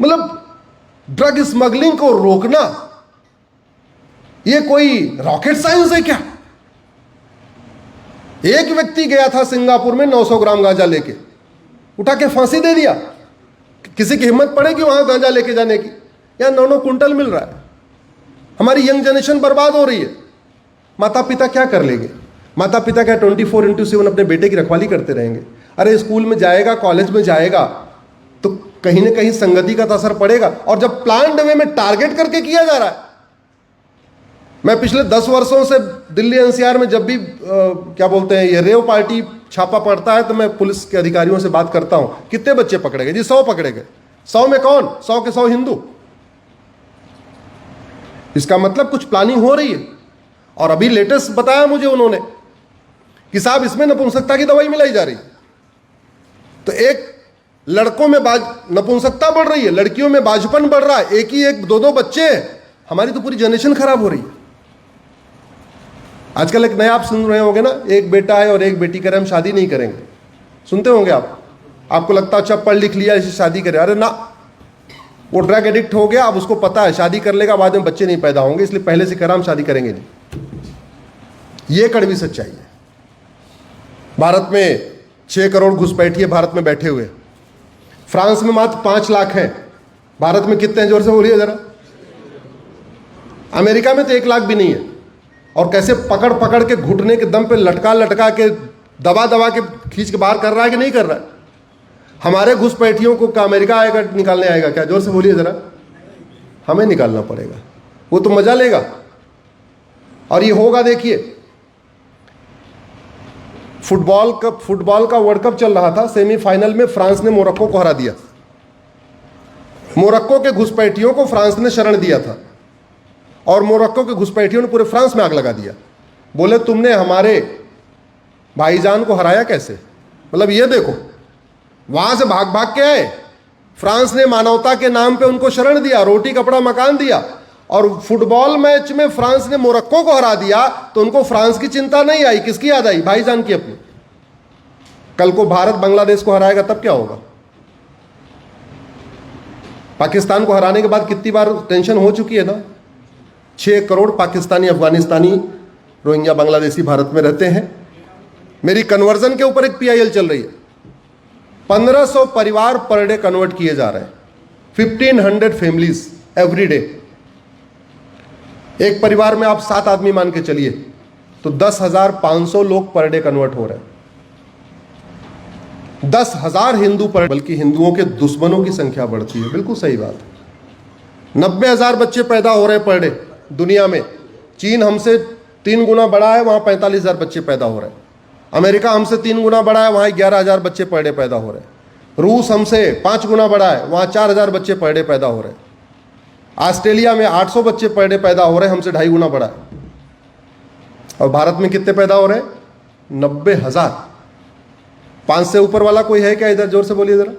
मतलब drug smuggling को रोकना ये कोई रॉकेट साइंस है क्या? एक व्यक्ति गया था सिंगापुर में 900 ग्राम गांजा लेके, उठा के फांसी दे दिया। किसी की हिम्मत पड़ेगी वहां गांजा लेके जाने की? यहां 9-9 कुंटल मिल रहा है। हमारी यंग जनरेशन बर्बाद हो रही है। माता पिता क्या कर लेंगे? माता पिता क्या 24/7 अपने बेटे की रखवाली करते रहेंगे? अरे स्कूल में जाएगा, कॉलेज में जाएगा तो कहीं ना कहीं संगति का तो असर पड़ेगा। और जब प्लान्ड वे में टारगेट करके किया जा रहा है, मैं पिछले 10 वर्षों से दिल्ली एनसीआर में जब भी क्या बोलते हैं ये रेव पार्टी छापा पड़ता है तो मैं पुलिस के अधिकारियों से बात करता हूं, कितने बच्चे पकड़े गए जी? 100 पकड़े गए। 100 में कौन? 100 के 100 हिंदू। इसका मतलब कुछ प्लानिंग हो रही है। और अभी लेटेस्ट बताया मुझे उन्होंने कि साहब इसमें नपुंसकता की दवाई मिलाई जा रही है। तो एक लड़कों में नपुंसकता बढ़ रही है, लड़कियों में बाजपन बढ़ रहा है, एक ही एक 2-2 बच्चे। हमारी तो पूरी जनरेशन खराब हो रही है। आजकल एक नया आप सुन रहे होंगे ना, एक बेटा है और एक बेटी करे हम शादी नहीं करेंगे। सुनते होंगे आप। आपको लगता है अच्छा पढ़ लिख लिया इसे शादी करे, अरे ना, वो ड्रग एडिक्ट हो गया, अब उसको पता है शादी कर लेगा बाद में बच्चे नहीं पैदा होंगे, इसलिए पहले से करा हम शादी करेंगे नहीं। ये कड़वी सच्चाई है। भारत में 6 करोड़ घुसपैठिए भारत में बैठे हुए। फ्रांस में मात्र 5 लाख हैं। भारत में कितने हैं? जोर से बोलिए जरा। अमेरिका में तो 1 लाख भी नहीं है। और कैसे पकड़ पकड़ के घुटने के दम पे लटका लटका के दबा दबा के खींच के बाहर कर रहा है कि नहीं कर रहा है? हमारे घुसपैठियों को क्या अमेरिका आएगा निकालने आएगा क्या? जोर से बोलिए जरा। हमें निकालना पड़ेगा। वो तो मजा लेगा। और ये होगा, देखिए फुटबॉल का वर्ल्ड कप चल रहा था। सेमीफाइनल में फ्रांस ने मोरक्को को हरा दिया। मोरक्को के घुसपैठियों को फ्रांस ने शरण दिया था और मोरक्को के घुसपैठियों ने पूरे फ्रांस में आग लगा दिया। बोले तुमने हमारे भाईजान को हराया कैसे? मतलब ये देखो, वहां से भाग भाग के आए। फ्रांस ने मानवता के नाम पे उनको शरण दिया, रोटी कपड़ा मकान दिया। और फुटबॉल मैच में फ्रांस ने मोरक्को को हरा दिया तो उनको फ्रांस की चिंता नहीं आई। किसकी याद आई? भाईजान की अपनी। कल को भारत बांग्लादेश को हराएगा तब क्या होगा? पाकिस्तान को हराने के बाद कितनी बार टेंशन हो चुकी है ना। 6 करोड़ पाकिस्तानी, अफगानिस्तानी, रोहिंग्या, बांग्लादेशी भारत में रहते हैं। मेरी कन्वर्जन के ऊपर एक PIL चल रही है। 1500 परिवार पर डे कन्वर्ट किए जा रहे हैं। 1500 फैमिलीज एवरी डे। एक परिवार में आप 7 आदमी मान के चलिए तो 10,500 लोग पर डे कन्वर्ट हो रहे हैं। 10,000 हिंदू पर, बल्कि हिंदुओं के दुश्मनों की संख्या बढ़ती है। बिल्कुल सही बात है। 90,000 बच्चे पैदा हो रहे हैं पर डे दुनिया में। चीन हमसे 3 गुना बड़ा है, वहां 45,000 बच्चे पैदा हो रहे हैं। अमेरिका हमसे 3 गुना बड़ा है, वहां 11,000 बच्चे पर डे पैदा हो रहे हैं। रूस हमसे 5 गुना बड़ा है, वहां 4,000 बच्चे पर डे पैदा हो रहे हैं। ऑस्ट्रेलिया में 800 बच्चे पर डे पैदा हो रहे हैं, हमसे 2.5 गुना बड़ा है। और भारत में कितने पैदा हो रहे हैं? 90,000। 5 से ऊपर वाला कोई है क्या इधर? जोर से बोलिए जरा।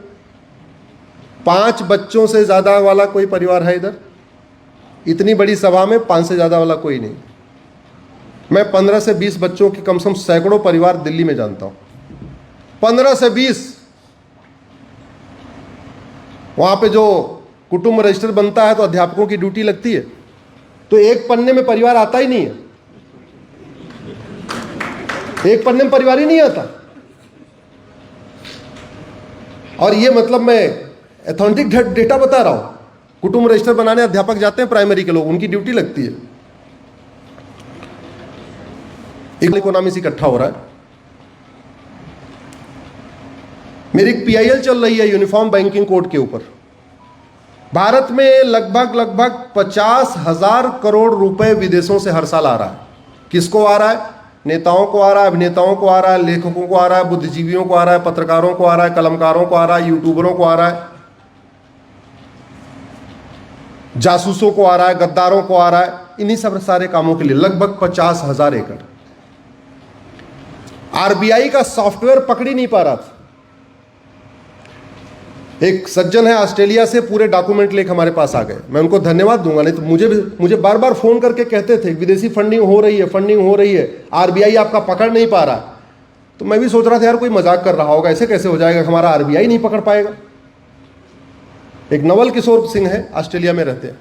5 बच्चों से ज्यादा वाला कोई परिवार है इधर? इतनी बड़ी सभा में 5 से ज्यादा वाला कोई नहीं। मैं 15 से 20 बच्चों की कम से कम सैकड़ों परिवार दिल्ली में जानता हूं। 15 से 20। वहां पे जो कुटुंब रजिस्टर बनता है तो अध्यापकों की ड्यूटी लगती है, तो एक पन्ने में परिवार आता ही नहीं है। एक पन्ने में परिवार ही नहीं आता। और ये मतलब मैं एथेंटिक डेटा बता रहा हूं। कुटुंब रजिस्टर बनाने अध्यापक जाते हैं, प्राइमरी के लोग, उनकी ड्यूटी लगती है। इकोनॉमी से इकट्ठा हो रहा है। मेरी एक PIL चल रही है यूनिफॉर्म बैंकिंग कोड के ऊपर। भारत में लगभग 50,000 करोड़ रुपए विदेशों से हर साल आ रहा है। किसको आ रहा है? नेताओं को आ रहा है, अभिनेताओं को आ रहा है, लेखकों को आ रहा है, बुद्धिजीवियों को आ रहा है, पत्रकारों को आ रहा है, कलमकारों को आ रहा है, यूट्यूबरों को आ रहा है, जासूसों को आ रहा है, गद्दारों को आ रहा है। इन्हीं सब सारे कामों के लिए लगभग 50,000 एकड़। RBI का सॉफ्टवेयर पकड़ ही नहीं पा रहा था। एक सज्जन है ऑस्ट्रेलिया से, पूरे डॉक्यूमेंट लेकर हमारे पास आ गए। मैं उनको धन्यवाद दूंगा, नहीं तो मुझे बार बार फोन करके कहते थे विदेशी फंडिंग हो रही है, RBI आपका पकड़ नहीं पा रहा। तो मैं भी सोच रहा था यार कोई मजाक कर रहा होगा, ऐसे कैसे हो जाएगा, हमारा RBI नहीं पकड़ पाएगा। एक नवल किशोर सिंह है, ऑस्ट्रेलिया में रहते हैं।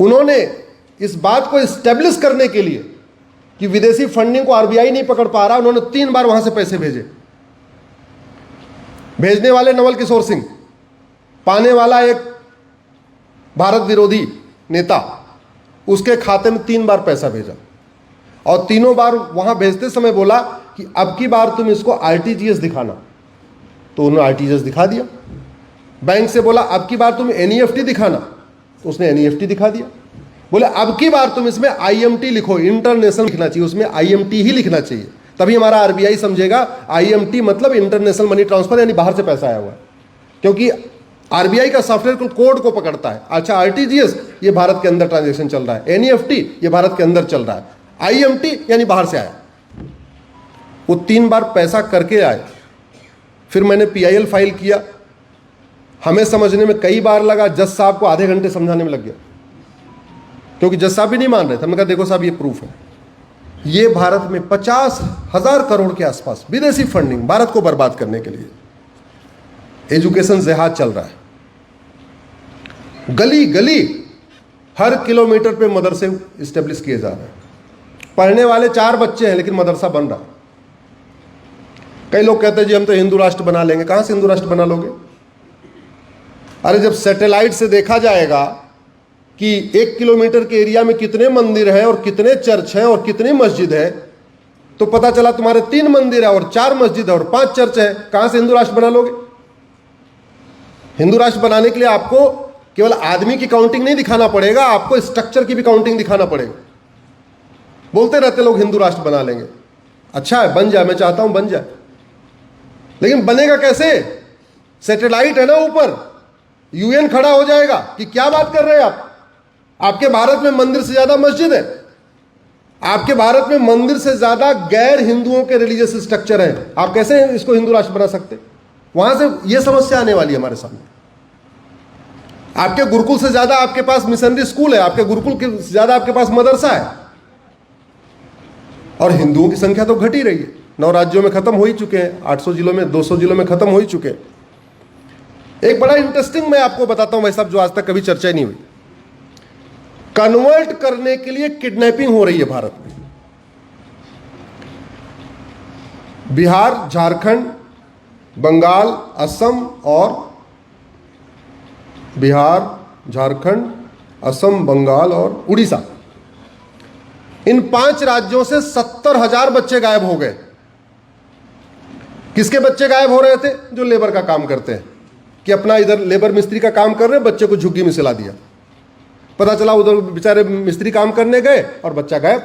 उन्होंने इस बात को इस्टेब्लिश करने के लिए कि विदेशी फंडिंग को आरबीआई नहीं पकड़ पा रहा, उन्होंने 3 बार वहां से पैसे भेजे। भेजने वाले नवल किशोर सिंह, पाने वाला एक भारत विरोधी नेता, उसके खाते में 3 बार पैसा भेजा और तीनों बार वहां भेजते समय बोला कि अब की बार तुम इसको आरटीजीएस दिखाना, तो उन्होंने आरटीजीएस दिखा दिया। बैंक से बोला अब की बार तुम एनईएफटी दिखाना, तो उसने एनईएफटी दिखा दिया। बोले अब की बार तुम इसमें आईएमटी लिखो, इंटरनेशनल लिखना चाहिए, उसमें आईएमटी ही लिखना चाहिए, तभी हमारा आरबीआई समझेगा आईएमटी मतलब इंटरनेशनल मनी ट्रांसफर, यानी बाहर से पैसा आया हुआ है। क्योंकि आरबीआई का सॉफ्टवेयर कोड को पकड़ता है। अच्छा, आरटीजीएस ये भारत के अंदर ट्रांजैक्शन चल रहा है, एनईएफटी ये भारत के अंदर चल रहा है, आईएमटी यानी बाहर से आया। वो 3 बार पैसा करके आए। फिर मैंने पीआईएल फाइल किया, हमें समझने में कई बार लगा, जज साहब को आधे घंटे समझाने में लग गया, क्योंकि जज साहब भी नहीं मान रहे थे। हमने कहा देखो साहब ये प्रूफ है, ये भारत में 50,000 करोड़ के आसपास विदेशी फंडिंग भारत को बर्बाद करने के लिए, एजुकेशन जिहाद चल रहा है। गली गली हर किलोमीटर पे मदरसे इस्टेब्लिश किए जा रहे हैं। पढ़ने वाले 4 बच्चे हैं लेकिन मदरसा बन रहा। कई लोग कहते हैं जी हम तो हिंदू राष्ट्र बना लेंगे। कहां से हिंदू राष्ट्र बना लोगे? अरे जब सैटेलाइट से देखा जाएगा कि 1 किलोमीटर के एरिया में कितने मंदिर हैं और कितने चर्च हैं और कितनी मस्जिद है, तो पता चला तुम्हारे 3 मंदिर है और 4 मस्जिद है और 5 चर्च है। कहां से हिंदू राष्ट्र बना लोगे? हिंदू राष्ट्र बनाने के लिए आपको केवल आदमी की काउंटिंग नहीं दिखाना पड़ेगा, आपको स्ट्रक्चर की भी काउंटिंग दिखाना पड़ेगा। बोलते रहते लोग हिंदू राष्ट्र बना लेंगे। अच्छा है, बन जाए, मैं चाहता हूं बन जाए, लेकिन बनेगा कैसे? सैटेलाइट है ना ऊपर, यूएन खड़ा हो जाएगा कि क्या बात कर रहे हैं आप? आपके भारत में मंदिर से ज्यादा मस्जिद है, आपके भारत में मंदिर से ज्यादा गैर हिंदुओं के रिलीजियस स्ट्रक्चर है, आप कैसे इसको हिंदू राष्ट्र बना सकते? वहां से यह समस्या आने वाली है हमारे सामने। आपके गुरुकुल से ज्यादा आपके पास मिशनरी स्कूल है, आपके गुरुकुल से ज्यादा आपके पास मदरसा है, और हिंदुओं की संख्या तो घट ही रही है। 9 राज्यों में खत्म हो ही चुके हैं, 800 जिलों में, 200 जिलों में खत्म हो ही चुके हैं। एक बड़ा इंटरेस्टिंग मैं आपको बताता हूं भाई साहब, जो आज तक कभी चर्चा ही नहीं हुई। कन्वर्ट करने के लिए किडनैपिंग हो रही है भारत में। बिहार, झारखंड, बंगाल, असम और बिहार, झारखंड, असम, बंगाल और उड़ीसा, इन 5 राज्यों से 70,000 बच्चे गायब हो गए। किसके बच्चे गायब हो रहे थे? जो लेबर का काम करते हैं, कि अपना इधर लेबर मिस्त्री का काम कर रहे, बच्चे को झुग्गी में सिला दिया। पता चला उधर बेचारे मिस्त्री काम करने गए और बच्चा गायब।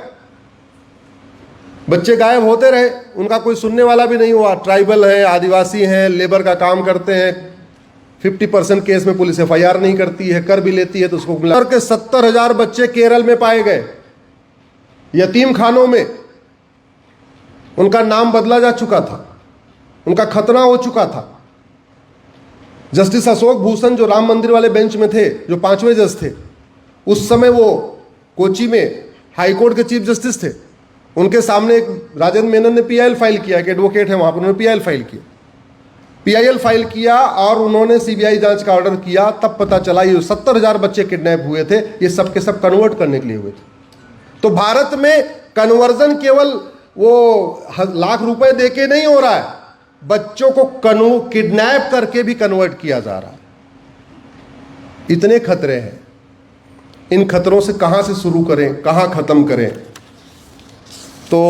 बच्चे गायब होते रहे, उनका कोई सुनने वाला भी नहीं हुआ। ट्राइबल है, आदिवासी हैं, लेबर का काम करते हैं, 50% केस में पुलिस एफआईआर नहीं करती है, कर भी लेती है तो उसको मिला के 70,000 बच्चे केरल में पाए गए, यतीम खानों में। उनका नाम बदला जा चुका था, उनका खतना हो चुका था। जस्टिस अशोक भूषण जो राम मंदिर वाले बेंच में थे, जो 5वें जज थे, उस समय वो कोची में हाईकोर्ट के चीफ जस्टिस थे। उनके सामने एक राजेंद्र मेनन ने पीआईएल फाइल किया, एक एडवोकेट है वहां पर, उन्होंने पीआईएल फाइल किया और उन्होंने सीबीआई जांच का ऑर्डर किया। तब पता चला ये 70,000 बच्चे किडनैप हुए थे, ये सब के सब कन्वर्ट करने के लिए हुए थे। तो भारत में कन्वर्जन केवल वो लाख रुपए देके नहीं हो रहा है, बच्चों को किडनैप करके भी कन्वर्ट किया जा रहा है। इतने खतरे हैं। इन खतरों से कहां से शुरू करें, कहां खत्म करें? तो